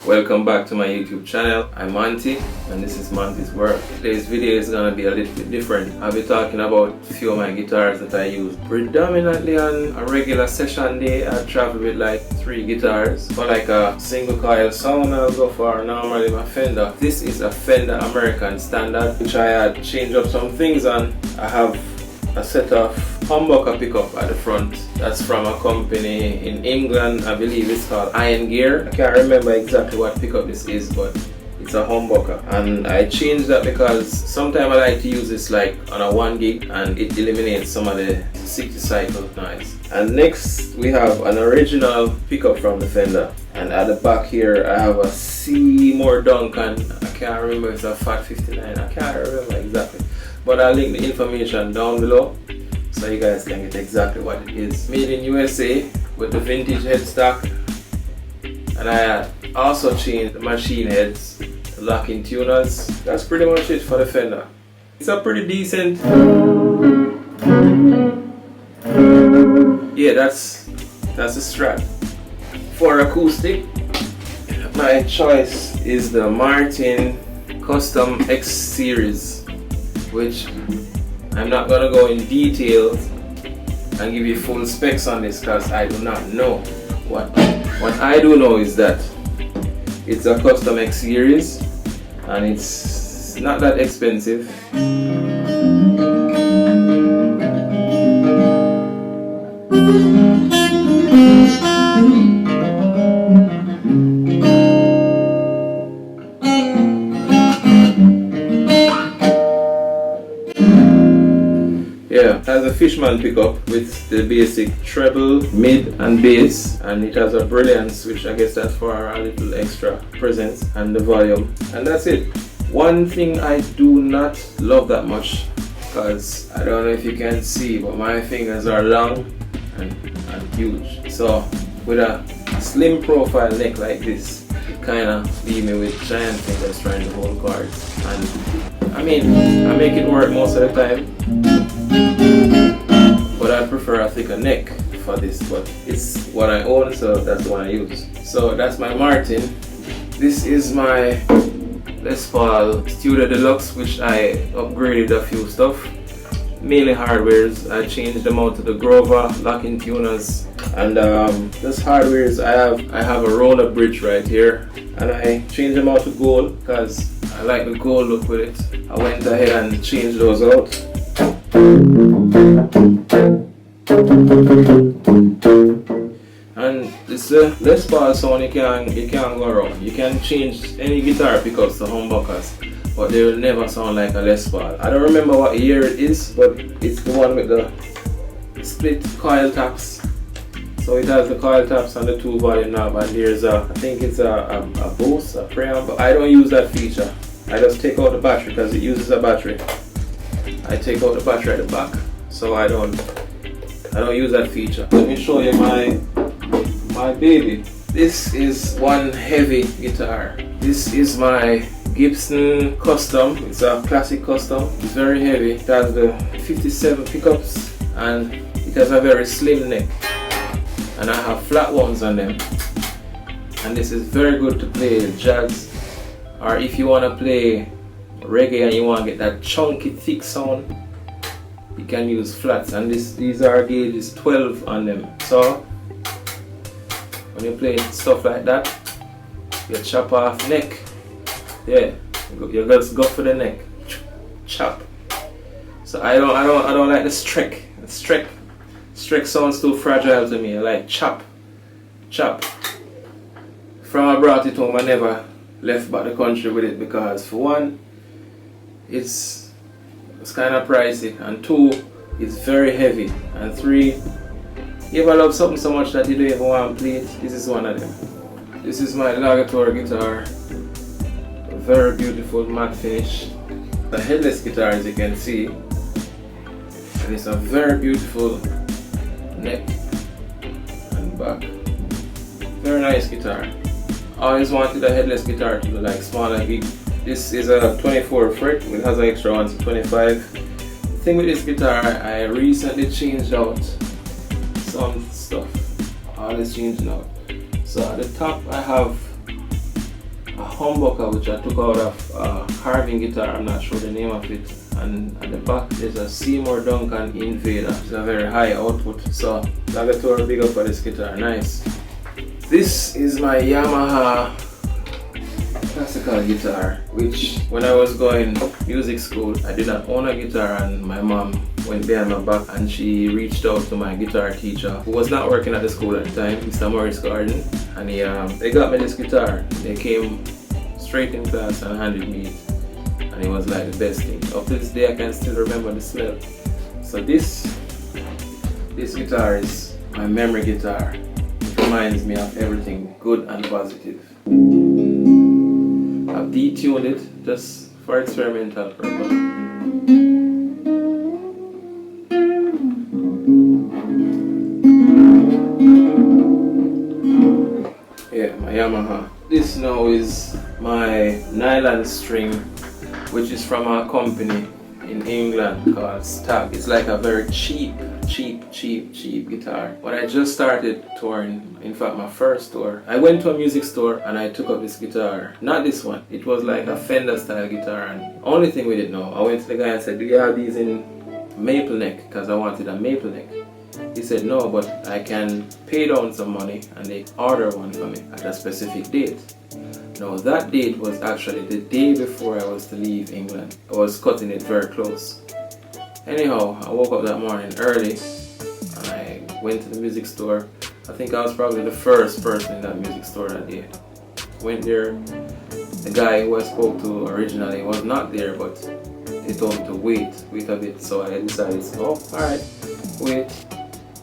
Welcome back to my YouTube channel. I'm Monty and this is Monty's World. Today's video is gonna be a little bit different. I'll be talking about a few of my guitars that I use predominantly on a regular session day. I travel with like 3 guitars. For like a single coil sound, I'll go for normally my Fender. This is a Fender American standard, which I had changed up some things on. I have a set of humbucker pickup at the front. That's from a company in England. I believe it's called Iron Gear. I can't remember exactly what pickup this is, but it's a humbucker. And I changed that because sometimes I like to use this like on a 1 gig and it eliminates some of the 60 cycle noise. And next we have an original pickup from the Fender. And at the back here I have a Seymour Duncan. I can't remember if it's a Fat 59. I can't remember exactly. But I'll link the information down below so you guys can get exactly what it is. Made in USA with the vintage headstock. And I also changed the machine heads to locking tuners. That's pretty much it for the Fender. It's a pretty decent... Yeah, that's a Strat. For acoustic, my choice is the Martin Custom X Series, which I'm not gonna go in details and give you full specs on this because I do not know. What I do know is that it's a Custom X Series and it's not that expensive. Yeah, it has a Fishman pickup with the basic treble, mid and bass, and it has a brilliance, which I guess that's for a little extra presence, and the volume, and that's it. One thing I do not love that much, because I don't know if you can see, but my fingers are long and huge. So with a slim profile neck like this, it kind of leave me with giant fingers trying to hold chords. And I mean, I make it work most of the time, but I prefer a thicker neck for this, but it's what I own, so that's the one I use. So that's my Martin. This is my Les Paul Studio Deluxe, which I upgraded a few stuff, mainly hardwares. I changed them out to the Grover locking tuners, and this hardwares I have a roller bridge right here, and I changed them out to gold because I like the gold look with it. I went ahead and changed those out. And this Les Paul sound you can't go wrong. You can change any guitar pickups to humbuckers, but they will never sound like a Les Paul. I don't remember what year it is, but it's the one with the split coil taps. So it has the coil taps and the 2 volume knob, and there's I think it's a boost, a preamp, but I don't use that feature. I just take out the battery because it uses a battery. I take out the battery at the back, so I don't use that feature. Let me show you my baby. This is one heavy guitar. This is my Gibson Custom. It's a classic custom. It's very heavy. It has the 57 pickups and it has a very slim neck. And I have flat ones on them. And this is very good to play jazz, or if you want to play reggae and you want to get that chunky thick sound, you can use flats. And these are gauges 12 on them. So when you play stuff like that, you chop off neck. Yeah, you just go for the neck. Chop. So I don't like the streck. Streck sounds too fragile to me. I like chop. From I brought it home, I never left back the country with it because for one, it's kind of pricey, and 2, it's very heavy, and 3, you ever love something so much that you don't even want to play it, this is one of them. This is my Legator guitar, a very beautiful matte finish, a headless guitar as you can see, and it's a very beautiful neck and back. Very nice guitar. I always wanted a headless guitar to be like small and big. This is a 24 fret, it has an extra one, so 25. The thing with this guitar, I recently changed out some stuff. All is changing out. So at the top I have humbucker which I took out of a carving guitar, I'm not sure the name of it, and at the back there's a Seymour Duncan Invader. It's a very high output, so Legator, big up for this guitar, nice. This is my Yamaha classical guitar, which when I was going music school, I did not own a guitar, and my mom went behind my back and she reached out to my guitar teacher, who was not working at the school at the time, Mr. Morris Garden, and they got me this guitar. They came straight in class and handed me it, and it was like the best thing. Up to this day I can still remember the smell. So this guitar is my memory guitar. It reminds me of everything good and positive. I've detuned it just for experimental purpose. Yeah, my Yamaha. This now is my Nylon string, which is from a company in England called Stagg. It's like a very cheap guitar. When I just started touring, in fact my first tour, I went to a music store and I took up this guitar. Not this one, it was like a Fender style guitar, and only thing with it now, I went to the guy and said, do you have these in maple neck? Because I wanted a maple neck. He said no, but I can pay down some money and they order one for me at a specific date. Now that date was actually the day before I was to leave England. I was cutting it very close. Anyhow, I woke up that morning early and I went to the music store. I think I was probably the first person in that music store that day. Went there, the guy who I spoke to originally was not there, but they told me to wait a bit, so I decided, oh, alright, wait.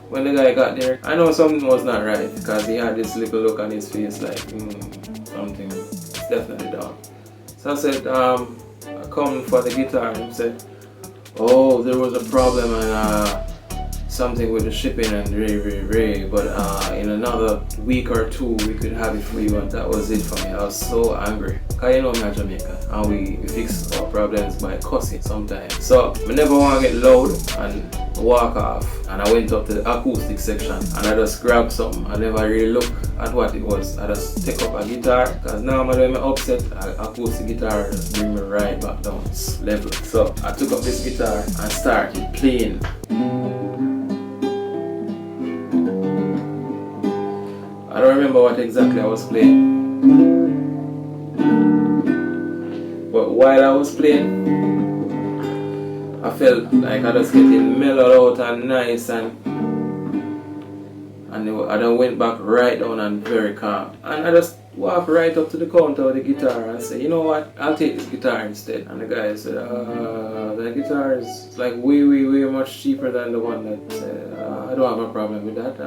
When the guy got there, I know something was not right because he had this little look on his face like, something is definitely down. So I said, I come for the guitar, and he said, oh, there was a problem and something with the shipping and but in another week or two we could have it for you, and that was it for me. I was so angry. Cause you know me in Jamaica and we fix our problems by cussing sometimes. So I never want to get loud and walk off, and I went up to the acoustic section and I just grabbed something. I never really looked at what it was. I just take up a guitar, because normally when I'm upset, an acoustic guitar just bring me right back down level. So I took up this guitar and started playing. I don't remember what exactly I was playing, but while I was playing, I felt like I was getting mellowed out and nice, and I then went back right down and very calm. And I just walked right up to the counter with the guitar and said, you know what, I'll take this guitar instead. And the guy said, the guitar is like way much cheaper than the one that I don't have a problem with that.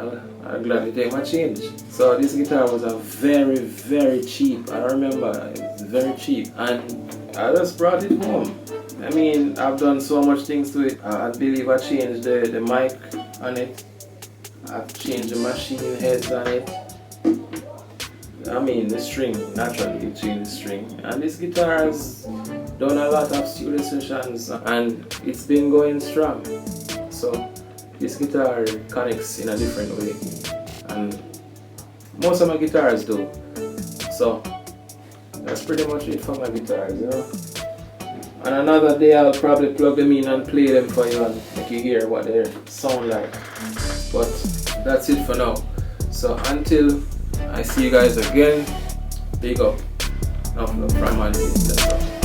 I'll gladly take my change. So this guitar was a very cheap. I remember it's very cheap, and I just brought it home. I mean, I've done so much things to it. I believe I changed the mic on it. I've changed the machine heads on it. I mean, the string, naturally you change the string. And this guitar has done a lot of studio sessions and it's been going strong. So this guitar connects in a different way, and most of my guitars do. So that's pretty much it for my guitars, you know. And another day I'll probably plug them in and play them for you and make you hear what they sound like. But that's it for now. So until I see you guys again, big up. Enough love from Mandy.